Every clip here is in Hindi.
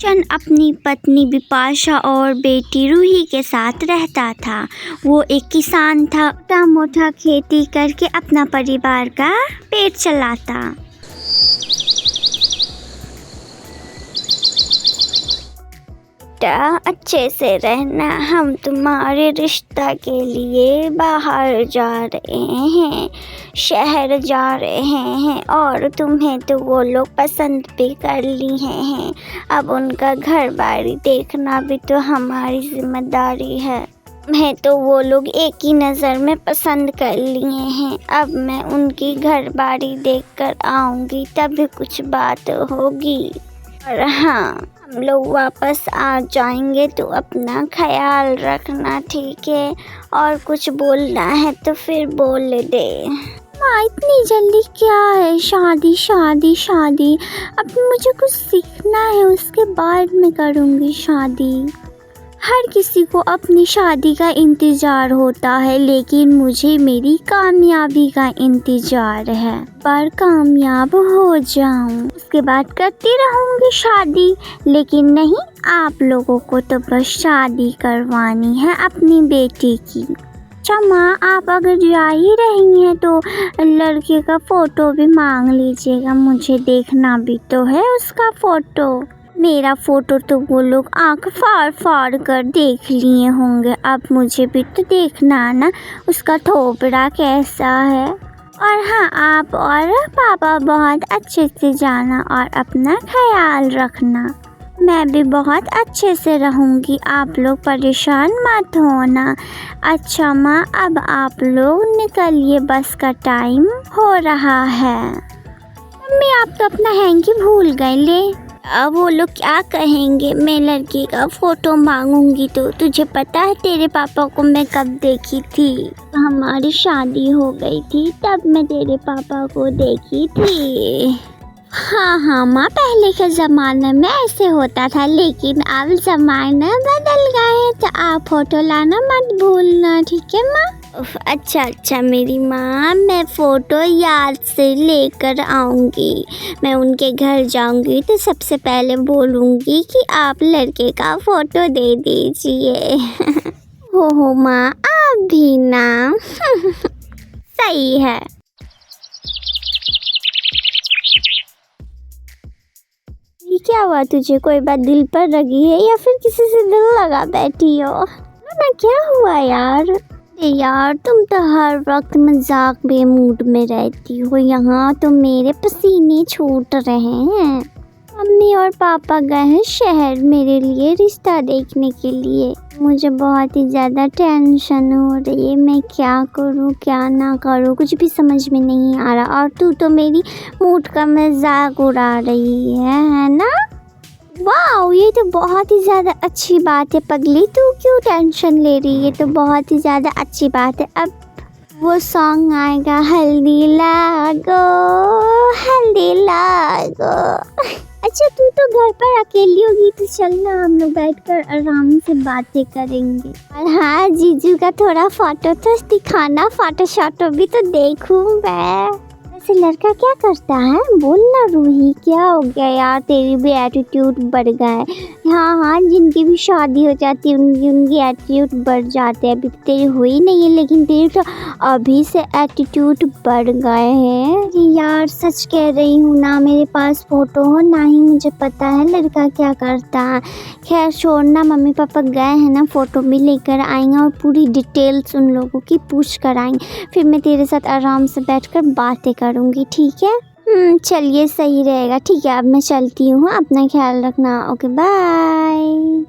शन अपनी पत्नी बिपाशा और बेटी रूही के साथ रहता था। वो एक किसान था, छोटा मोटा खेती करके अपना परिवार का पेट चलाता। बेटा, अच्छे से रहना, हम तुम्हारे रिश्ता के लिए बाहर जा रहे हैं, शहर जा रहे हैं और तुम्हें तो वो लोग पसंद भी कर लिए हैं। अब उनका घर बारी देखना भी तो हमारी जिम्मेदारी है। मैं तो वो लोग एक ही नज़र में पसंद कर लिए हैं। अब मैं उनकी घर बारी देख कर आऊँगी तभी कुछ बात होगी। और हाँ, हम लोग वापस आ जाएंगे तो अपना ख्याल रखना, ठीक है? और कुछ बोलना है तो फिर बोल दे। माँ, इतनी जल्दी क्या है? शादी शादी शादी, अब मुझे कुछ सीखना है, उसके बाद मैं करूँगी शादी। हर किसी को अपनी शादी का इंतज़ार होता है, लेकिन मुझे मेरी कामयाबी का इंतज़ार है। पर कामयाब हो जाऊं, उसके बाद करती रहूँगी शादी। लेकिन नहीं, आप लोगों को तो बस शादी करवानी है अपनी बेटी की। अच्छा माँ, आप अगर जा ही रही हैं तो लड़के का फ़ोटो भी मांग लीजिएगा, मुझे देखना भी तो है उसका फ़ोटो। मेरा फ़ोटो तो वो लोग आँख फाड़ फाड़ कर देख लिए होंगे, अब मुझे भी तो देखना ना उसका थोपड़ा कैसा है। और हाँ, आप और पापा बहुत अच्छे से जाना और अपना ख्याल रखना। मैं भी बहुत अच्छे से रहूँगी, आप लोग परेशान मत होना। अच्छा माँ, अब आप लोग निकलिए, बस का टाइम हो रहा है। मम्मी, आप तो अपना हैंकी भूल गए। ले, अब वो लोग क्या कहेंगे? मैं लड़की का फ़ोटो मांगूंगी तो तुझे पता है तेरे पापा को मैं कब देखी थी? हमारी शादी हो गई थी तब मैं तेरे पापा को देखी थी। हाँ हाँ माँ, पहले के ज़माने में ऐसे होता था, लेकिन अब ज़माना बदल गया है, तो आप फ़ोटो लाना मत भूलना, ठीक है माँ? अच्छा मेरी माँ, मैं फ़ोटो याद से लेकर आऊँगी। मैं उनके घर जाऊँगी तो सबसे पहले बोलूँगी कि आप लड़के का फ़ोटो दे दीजिए। हो माँ, आप भी ना। सही है। ये क्या हुआ तुझे? कोई बात दिल पर लगी है या फिर किसी से दिल लगा बैठी हो? ना क्या हुआ यार? यार, तुम तो हर वक्त मजाक बेमूड में रहती हो। यहाँ तो मेरे पसीने छूट रहे हैं। मम्मी और पापा गए हैं शहर मेरे लिए रिश्ता देखने के लिए। मुझे बहुत ही ज़्यादा टेंशन हो रही है, मैं क्या करूँ क्या ना करूँ, कुछ भी समझ में नहीं आ रहा। और तू तो मेरी मूड का मजाक उड़ा रही है ना? वाह, ये तो बहुत ही ज़्यादा अच्छी बात है पगली, तू क्यों टेंशन ले रही है? ये तो बहुत ही ज़्यादा अच्छी बात है। अब वो सॉन्ग आएगा, हल्दी लागो हल्दी लागो। अच्छा, तू तो घर पर अकेली होगी तो चलना, हम लोग बैठकर आराम से बातें करेंगे। और हाँ, जीजू का थोड़ा फोटो तो दिखाना, फोटो शॉटो भी तो देखूँ मैं। वैसे लड़का क्या करता है? बोलना रूही, क्या हो गया यार, तेरी भी एटीट्यूड बढ़ गया है। हाँ, जिनकी भी शादी हो जाती है उनकी एटीट्यूड बढ़ जाते हैं। अभी तो तेरी हुई नहीं है, लेकिन तेरी तो अभी से एटीट्यूड बढ़ गए हैं। यार, सच कह रही हूँ ना, मेरे पास फ़ोटो हो ना ही मुझे पता है लड़का क्या करता है। खैर छोड़ना, मम्मी पापा गए हैं ना, फ़ोटो भी लेकर आएंगे और पूरी डिटेल्स उन लोगों की पूछ कर आएंगे। फिर मैं तेरे साथ आराम से बैठकर बातें करूँगी, ठीक है? चलिए, सही रहेगा। ठीक है, अब मैं चलती हूँ, अपना ख्याल रखना। Okay, bye.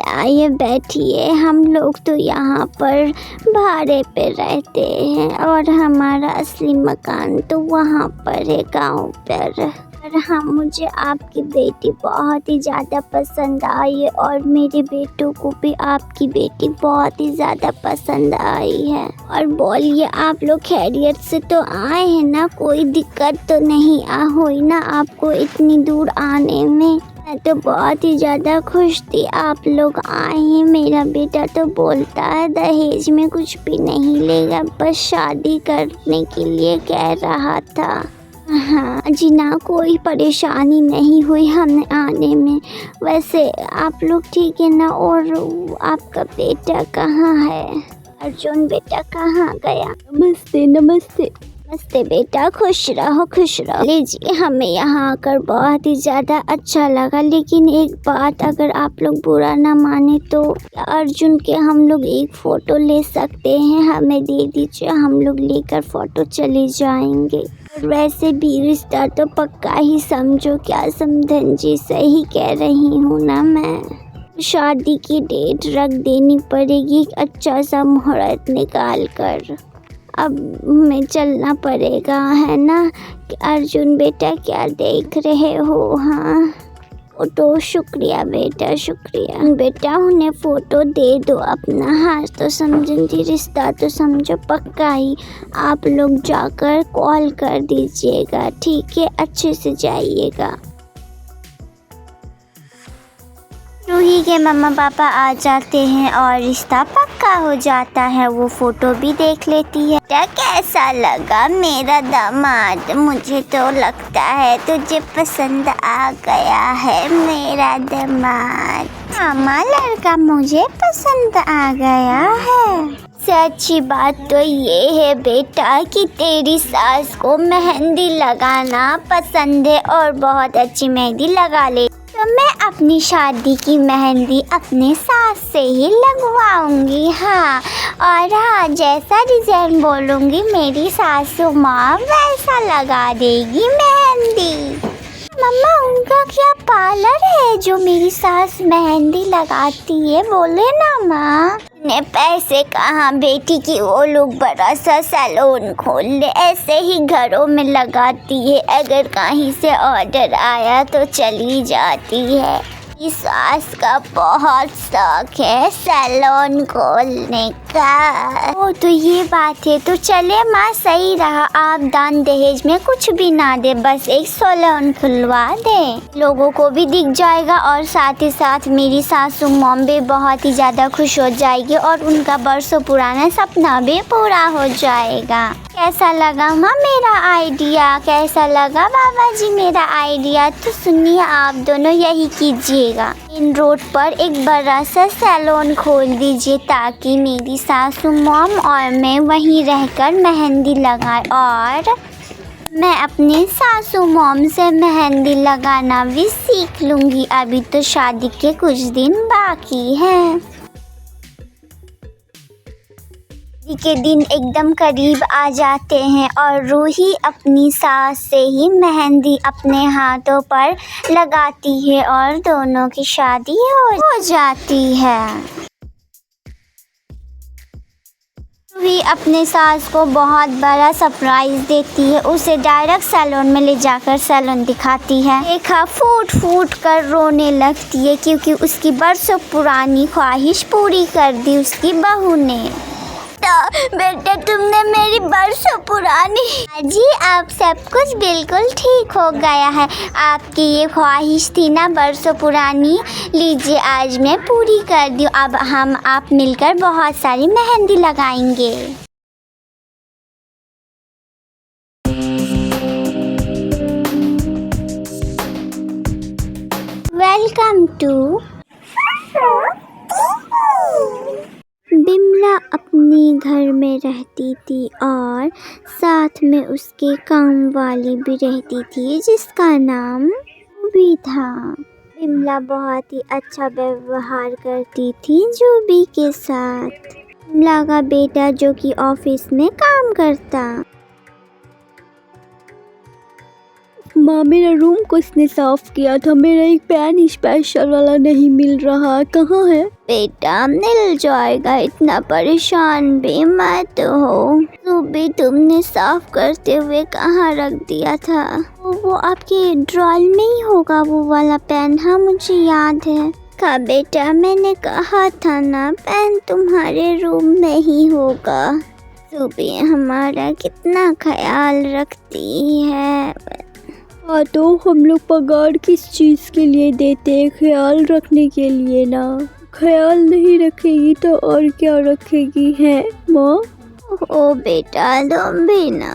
आइए बैठिए। हम लोग तो यहाँ पर भाड़े पे रहते हैं और हमारा असली मकान तो वहाँ पर है, गाँव पर। और हाँ, मुझे आपकी बेटी बहुत ही ज़्यादा पसंद आई है और मेरे बेटों को भी आपकी बेटी बहुत ही ज़्यादा पसंद आई है। और बोलिए, आप लोग खैरियत से तो आए हैं ना? कोई दिक्कत तो नहीं हुई ना आपको इतनी दूर आने में? मैं तो बहुत ही ज़्यादा खुश थी आप लोग आए हैं। मेरा बेटा तो बोलता है दहेज में कुछ भी नहीं लेगा, बस शादी करने के लिए कह रहा था। हाँ जी ना, कोई परेशानी नहीं हुई हमें आने में। वैसे आप लोग ठीक है ना? और आपका बेटा कहाँ है? अर्जुन बेटा कहाँ गया? नमस्ते नमस्ते। नमस्ते बेटा, खुश रहो खुश रहो। लीजिए, हमें यहाँ आकर बहुत ही ज़्यादा अच्छा लगा, लेकिन एक बात, अगर आप लोग बुरा ना माने तो अर्जुन के हम लोग एक फ़ोटो ले सकते हैं? हमें दे दीजिए, हम लोग लेकर फ़ोटो चले जाएंगे। और वैसे भी रिश्ता तो पक्का ही समझो, क्या समझन जी? सही कह रही हूँ ना मैं? शादी की डेट रख देनी पड़ेगी, एक अच्छा सा मुहूर्त निकाल कर। अब हमें चलना पड़ेगा, है ना? अर्जुन बेटा, क्या देख रहे हो? हाँ, फ़ोटो। शुक्रिया बेटा, शुक्रिया। बेटा, उन्हें फ़ोटो दे दो अपना। हाँ तो समझन जी, रिश्ता तो समझो पक्का ही। आप लोग जाकर कॉल कर दीजिएगा, ठीक है? अच्छे से जाइएगा। रूही के मम्मा पापा आ जाते हैं और रिश्ता पक्का हो जाता है। वो फ़ोटो भी देख लेती है। क्या कैसा लगा मेरा दामाद? मुझे तो लगता है तुझे पसंद आ गया है मेरा दामाद। मामा, लड़का मुझे पसंद आ गया है। सच्ची बात तो ये है बेटा कि तेरी सास को मेहंदी लगाना पसंद है और बहुत अच्छी मेहंदी लगा ले। तो मैं अपनी शादी की मेहंदी अपने सास से ही लगवाऊंगी। हाँ, और हाँ, जैसा डिज़ाइन बोलूँगी मेरी सासू माँ वैसा लगा देगी मेहंदी। मम्मा, उनका क्या पार्लर है जो मेरी सास मेहंदी लगाती है? बोले ना माँ। ने पैसे कहाँ बेटी की, वो लोग बड़ा सा सैलून खोल ले, ऐसे ही घरों में लगाती है। अगर कहीं से ऑर्डर आया तो चली जाती है। इस सास का बहुत शौक है सैलून खोलने का। ओ तो ये बात है। तो चले माँ, सही रहा, आप दान दहेज में कुछ भी ना दे, बस एक सैलून खुलवा दे, लोगों को भी दिख जाएगा और साथ ही साथ मेरी सासू मॉम भी बहुत ही ज़्यादा खुश हो जाएगी और उनका बरसों पुराना सपना भी पूरा हो जाएगा। कैसा लगा माँ मेरा आइडिया? कैसा लगा बाबा जी मेरा आइडिया? तो सुनिए, आप दोनों यही कीजिएगा, इन रोड पर एक बड़ा सा सैलून खोल दीजिए ताकि मेरी सासू मॉम और मैं वहीं रहकर मेहंदी लगाए और मैं अपनी सासू मॉम से मेहंदी लगाना भी सीख लूँगी। अभी तो शादी के कुछ दिन बाकी हैं। के दिन एकदम करीब आ जाते हैं और रूही अपनी सास से ही मेहंदी अपने हाथों पर लगाती है और दोनों की शादी हो जाती है। रूही अपने सास को बहुत बड़ा सरप्राइज देती है, उसे डायरेक्ट सैलून में ले जाकर सैलून दिखाती है। देखा, फूट फूट कर रोने लगती है क्योंकि उसकी बरसों पुरानी ख्वाहिश पूरी कर दी उसकी बहू ने। बेटा, तुमने मेरी बरसों पुरानी जी, अब सब कुछ बिल्कुल ठीक हो गया है। आपकी ये ख्वाहिश थी ना बरसों पुरानी, लीजिए आज मैं पूरी कर दी। अब हम आप मिलकर बहुत सारी मेहंदी लगाएंगे। Welcome to. बिमला अपने घर में रहती थी और साथ में उसके काम वाली भी रहती थी जिसका नाम भी था। बिमला बहुत ही अच्छा व्यवहार करती थी जूबी के साथ। बिमला का बेटा जो कि ऑफिस में काम करता। माँ, मेरा रूम किसने साफ किया था? मेरा एक पेन स्पेशल वाला नहीं मिल रहा, कहाँ है? बेटा, मिल जाएगा, इतना परेशान भी मत हो। तो भी तुमने साफ करते हुए कहाँ रख दिया था? वो आपके ड्रॉर में ही होगा वो वाला पेन। हाँ, मुझे याद है। का बेटा, मैंने कहा था ना पेन तुम्हारे रूम में ही होगा। सुबह हमारा कितना ख्याल रखती है। हाँ, तो हम लोग पगार किस चीज़ के लिए देते हैं? ख्याल रखने के लिए ना। ख्याल नहीं रखेगी तो और क्या रखेगी है माँ? ओ बेटा, तुम भी ना।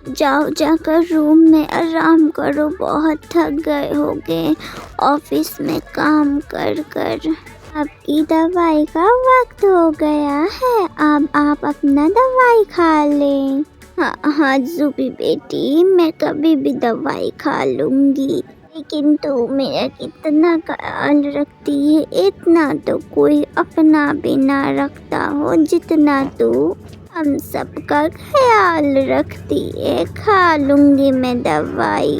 जाओ जाकर रूम में आराम करो, बहुत थक गए होगे ऑफिस में काम कर कर। आपकी दवाई का वक्त हो गया है, अब आप अपना दवाई खा लें। हाँ हाँ ज़ूबी बेटी, मैं कभी भी दवाई खा लूँगी, लेकिन तू मेरा कितना ख्याल रखती है, इतना तो कोई अपना भी ना रखता हो जितना तू हम सबका ख्याल रखती है। खा लूँगी मैं दवाई।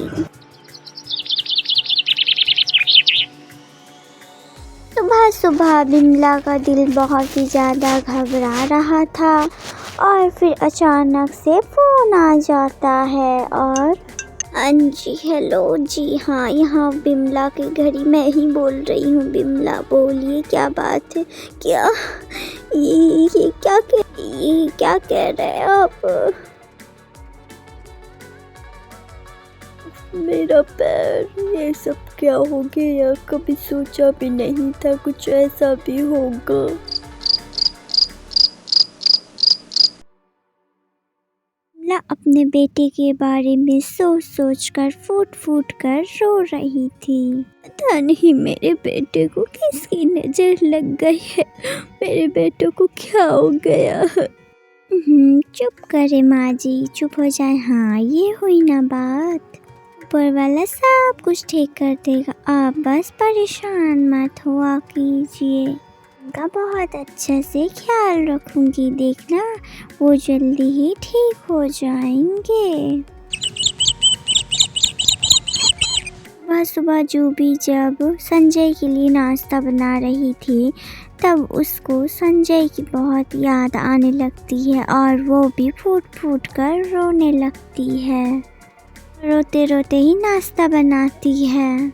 सुबह सुबह बिमला का दिल बहुत ही ज़्यादा घबरा रहा था और फिर अचानक से फ़ोन आ जाता है। और हाँ जी, हेलो जी, हाँ यहाँ बिमला के घर ही मैं ही बोल रही हूँ। बिमला बोलिए, क्या बात है? क्या ये क्या कह रहे हैं आप? मेरा पैर, ये सब क्या हो गया? कभी सोचा भी नहीं था कुछ ऐसा भी होगा। बिमला अपने बेटे के बारे में सोच कर फूट कर रो रही थी। पता नहीं मेरे बेटे को किसकी नजर लग गई है, मेरे बेटे को क्या हो गया? चुप करे माँ जी, चुप हो जाए। हाँ ये हुई ना बात, ऊपर वाला सब कुछ ठीक कर देगा, आप बस परेशान मत हुआ कीजिए। उनका बहुत अच्छे से ख्याल रखूंगी, देखना वो जल्दी ही ठीक हो जाएंगे। सुबह सुबह ज़ूबी जब संजय के लिए नाश्ता बना रही थी, तब उसको संजय की बहुत याद आने लगती है और वो भी फूट कर रोने लगती है। रोते रोते ही नाश्ता बनाती है।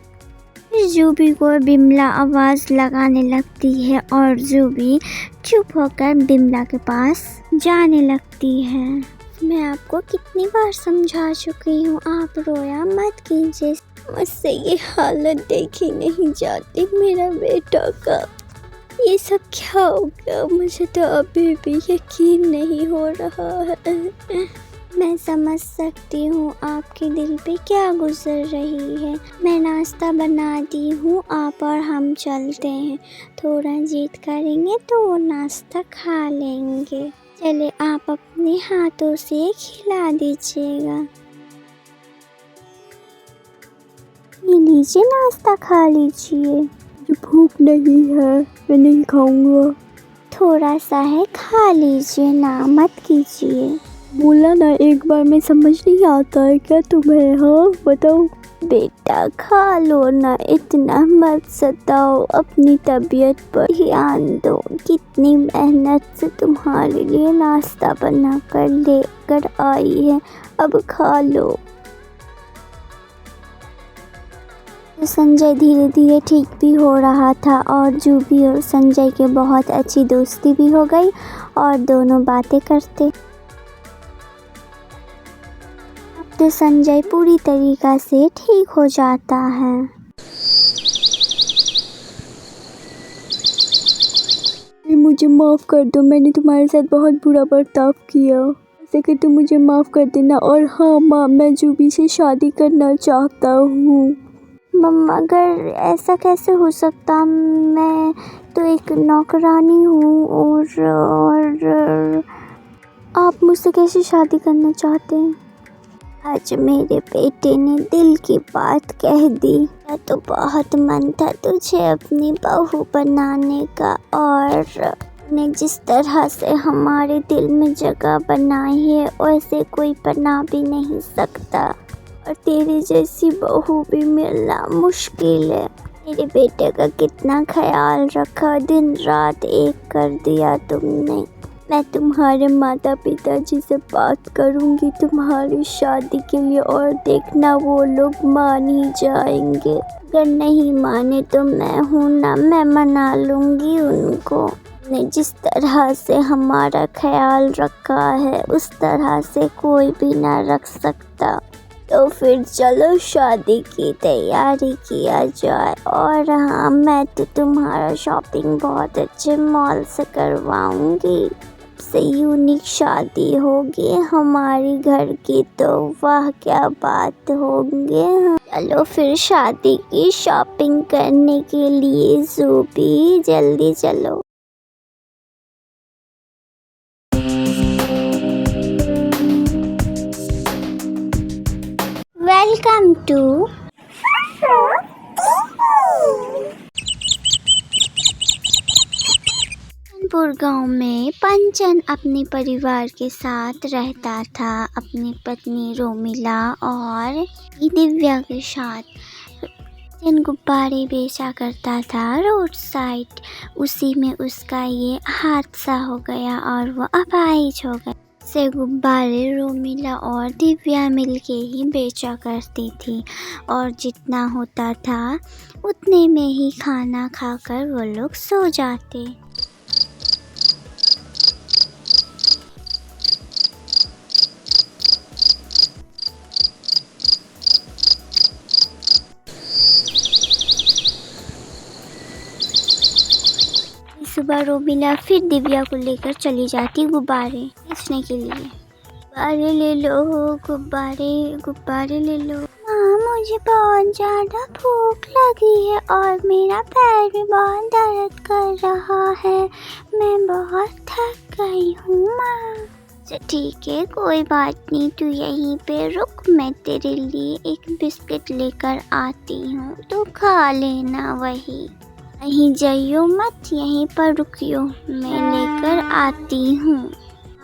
फिर ज़ूबी को बिमला आवाज़ लगाने लगती है और ज़ूबी चुप होकर बिमला के पास जाने लगती है। मैं आपको कितनी बार समझा चुकी हूँ, आप रोया मत कीजिए। मुझसे ये हालत देखी नहीं जाती मेरा बेटा का। ये सब क्या हो गया? मुझे तो अभी भी यकीन नहीं हो रहा है। मैं समझ सकती हूँ आपके दिल पे क्या गुजर रही है। मैं नाश्ता बना दी हूँ, आप और हम चलते हैं। थोड़ा जिद करेंगे तो वो नाश्ता खा लेंगे। चले, आप अपने हाथों से खिला दीजिएगा। ये लीजिए, नाश्ता खा लीजिए। मुझे भूख नहीं है, मैं नहीं खाऊंगा। थोड़ा सा है, खा लीजिए ना, मत कीजिए। बोला ना एक बार में, समझ नहीं आता है क्या तुम्हें? हाँ बताओ। बेटा खा लो ना, इतना मत सताओ, अपनी तबीयत पर ध्यान दो। कितनी मेहनत से तुम्हारे लिए नाश्ता बना कर लेकर आई है, अब खा लो। तो संजय धीरे धीरे ठीक भी हो रहा था और ज़ूबी और संजय के बहुत अच्छी दोस्ती भी हो गई और दोनों बातें करते। अब तो संजय पूरी तरीक़ा से ठीक हो जाता है। मुझे माफ़ कर दो, मैंने तुम्हारे साथ बहुत बुरा बर्ताव किया, ऐसे कि तुम मुझे माफ़ कर देना। और हाँ माँ, मैं ज़ूबी से शादी करना चाहता हूँ। मगर ऐसा कैसे हो सकता? मैं तो एक नौकरानी हूँ और आप मुझसे कैसे शादी करना चाहते हैं? आज मेरे बेटे ने दिल की बात कह दी। मैं तो बहुत मन था तुझे अपनी बहू बनाने का, और ने जिस तरह से हमारे दिल में जगह बनाई है वैसे कोई बना भी नहीं सकता, और तेरी जैसी बहू भी मिलना मुश्किल है। मेरे बेटे का कितना ख्याल रखा, दिन रात एक कर दिया तुमने। मैं तुम्हारे माता पिता जी से बात करूंगी तुम्हारी शादी के लिए, और देखना वो लोग मान ही जाएंगे। अगर नहीं माने तो मैं हूँ ना, मैं मना लूँगी उनको। ने जिस तरह से हमारा ख्याल रखा है उस तरह से कोई भी ना रख सकता। तो फिर चलो शादी की तैयारी किया जाए। और हाँ, मैं तो तुम्हारा शॉपिंग बहुत अच्छे मॉल से करवाऊंगी। सबसे यूनिक शादी होगी हमारी घर की, तो वाह क्या बात होंगे। चलो फिर शादी की शॉपिंग करने के लिए ज़ूबी, जल्दी चलो। वेलकम टू कानपुर गांव में पंचन अपने परिवार के साथ रहता था, अपनी पत्नी रोमिला और दिव्या के साथ। जिन गुब्बारे बेचा करता था रोड साइड, उसी में उसका ये हादसा हो गया और वो अपाहिज हो गया। से गुब्बारे रोमिला और दिव्या मिलके ही बेचा करती थी और जितना होता था उतने में ही खाना खाकर वो लोग सो जाते। सुबह रोमिला फिर दिव्या को लेकर चली जाती गुब्बारे बेचने के लिए। गुब्बारे ले लो, गुब्बारे ले लो। माँ, मुझे बहुत ज़्यादा भूख लगी है और मेरा पैर भी बहुत दर्द कर रहा है। मैं बहुत थक गई हूँ माँ। अच्छा ठीक है, कोई बात नहीं, तू यहीं पे रुक, मैं तेरे लिए एक बिस्किट लेकर आती हूँ, तो खा लेना। वही कहीं जाइयो मत, यहीं पर रुकियो, मैं लेकर आती हूँ।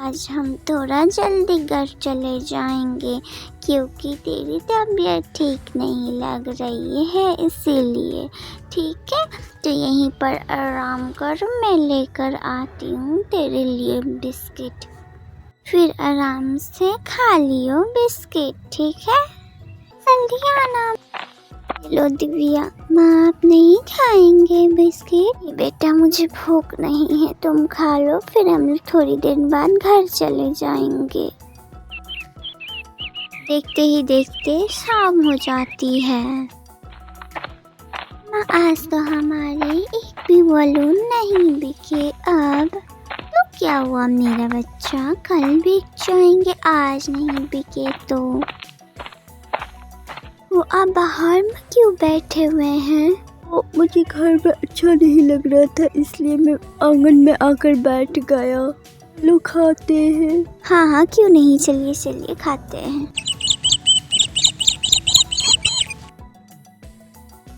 आज हम थोड़ा जल्दी घर चले जाएंगे क्योंकि तेरी तबीयत ठीक नहीं लग रही है, इसीलिए। ठीक है, तो यहीं पर आराम कर, मैं लेकर आती हूँ तेरे लिए बिस्किट, फिर आराम से खा लियो बिस्किट, ठीक है? जल्दी आना। लो दिव्या। माँ, आप नहीं खाएंगे बिस्किट? बेटा, मुझे भूख नहीं है, तुम खा लो, फिर हम थोड़ी देर बाद घर चले जाएंगे। देखते ही देखते शाम हो जाती है। माँ, आज तो हमारे एक भी बलून नहीं बिके। अब तो क्या हुआ मेरा बच्चा, कल बिक जाएंगे, आज नहीं बिके तो। वो आप बाहर में क्यों बैठे हुए हैं? मुझे घर में अच्छा नहीं लग रहा था, इसलिए मैं आंगन में आकर बैठ गया। लो खाते हैं। हाँ, क्यों नहीं, चलिए चलिए खाते हैं।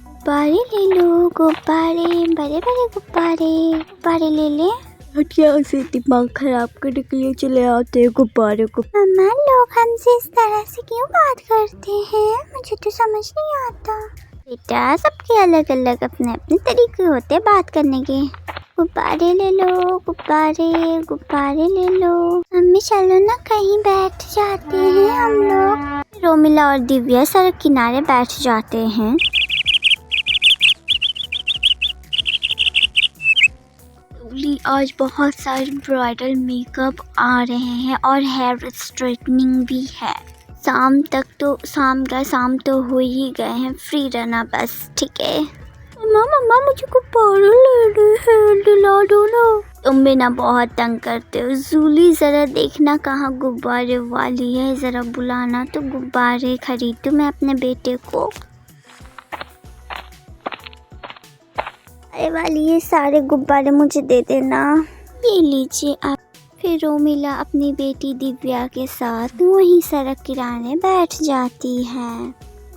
गुब्बारे ले लो, गुब्बारे, बड़े बड़े गुब्बारे ले ले। हटिया से दिमाग खराब करने के लिए चले आते हैं गुब्बारे को। मम्मा, लोग हमसे इस तरह से क्यों बात करते हैं? मुझे तो समझ नहीं आता। बेटा, सबके अलग अलग अपने अपने तरीके होते हैं बात करने के। गुब्बारे ले लो, गुब्बारे ले लो। मम्मी चलो ना, कहीं बैठ जाते हैं हम लोग। रोमिला और दिव्या सड़क किनारे बैठ जाते हैं। आज बहुत सारे ब्राइडल मेकअप आ रहे हैं और हेयर स्ट्रेटनिंग भी है। शाम तो हो ही गए हैं, फ्री रहना बस, ठीक है? मम्मा, मुझे गुब्बारे लेने हैं, दिला दो ना। तुम भी ना बहुत तंग करते हो। जूली, जरा देखना कहाँ गुब्बारे वाली है, जरा बुलाना तो गुब्बारे खरीदूं मैं अपने बेटे को। वाली ये सारे गुब्बारे मुझे दे देना। ये लीजिए आप। फिर रोमिला अपनी बेटी दिव्या के साथ वहीं सड़क किनारे बैठ जाती है।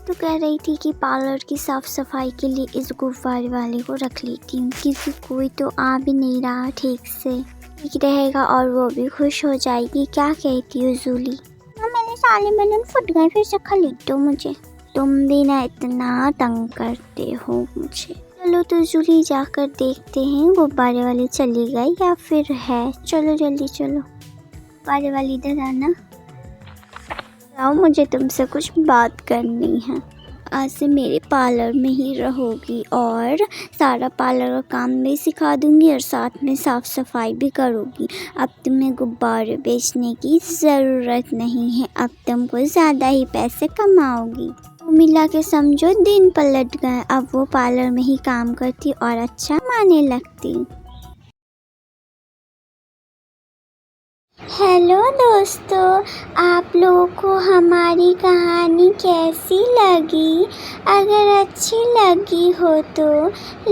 तो कह रही थी कि पार्लर की साफ सफाई के लिए इस गुब्बारे वाले को रख लेती हूँ, क्योंकि कोई तो आ भी नहीं रहा ठीक से, ठीक रहेगा और वो भी खुश हो जाएगी। क्या कहती हो जूली? मेरे सारे बैलून फट गए, फिर से खरीद दो मुझे। तुम भी ना इतना तंग करते हो मुझे। चलो तो जूली, जाकर देखते हैं गुब्बारे वाली चली गई या फिर है। चलो जल्दी चलो। गुब्बारे वाली इधर आना। आओ, मुझे तुमसे कुछ बात करनी है। आज से मेरे पार्लर में ही रहोगी और सारा पार्लर का काम भी सिखा दूंगी और साथ में साफ सफाई भी करूँगी। अब तुम्हें गुब्बारे बेचने की ज़रूरत नहीं है, अब तुम कुछ ज़्यादा ही पैसे कमाओगी। मिला के समझो दिन पलट गए, अब वो पार्लर में ही काम करती और अच्छा माने लगती। हेलो दोस्तों, आप लोगों को हमारी कहानी कैसी लगी? अगर अच्छी लगी हो तो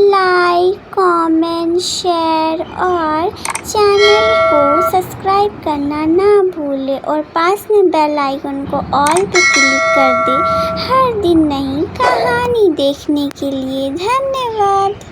लाइक, कमेंट, शेयर और चैनल को सब्सक्राइब करना ना भूलें और पास में बेल आइकन को ऑल पे क्लिक कर दें हर दिन नई कहानी देखने के लिए। धन्यवाद।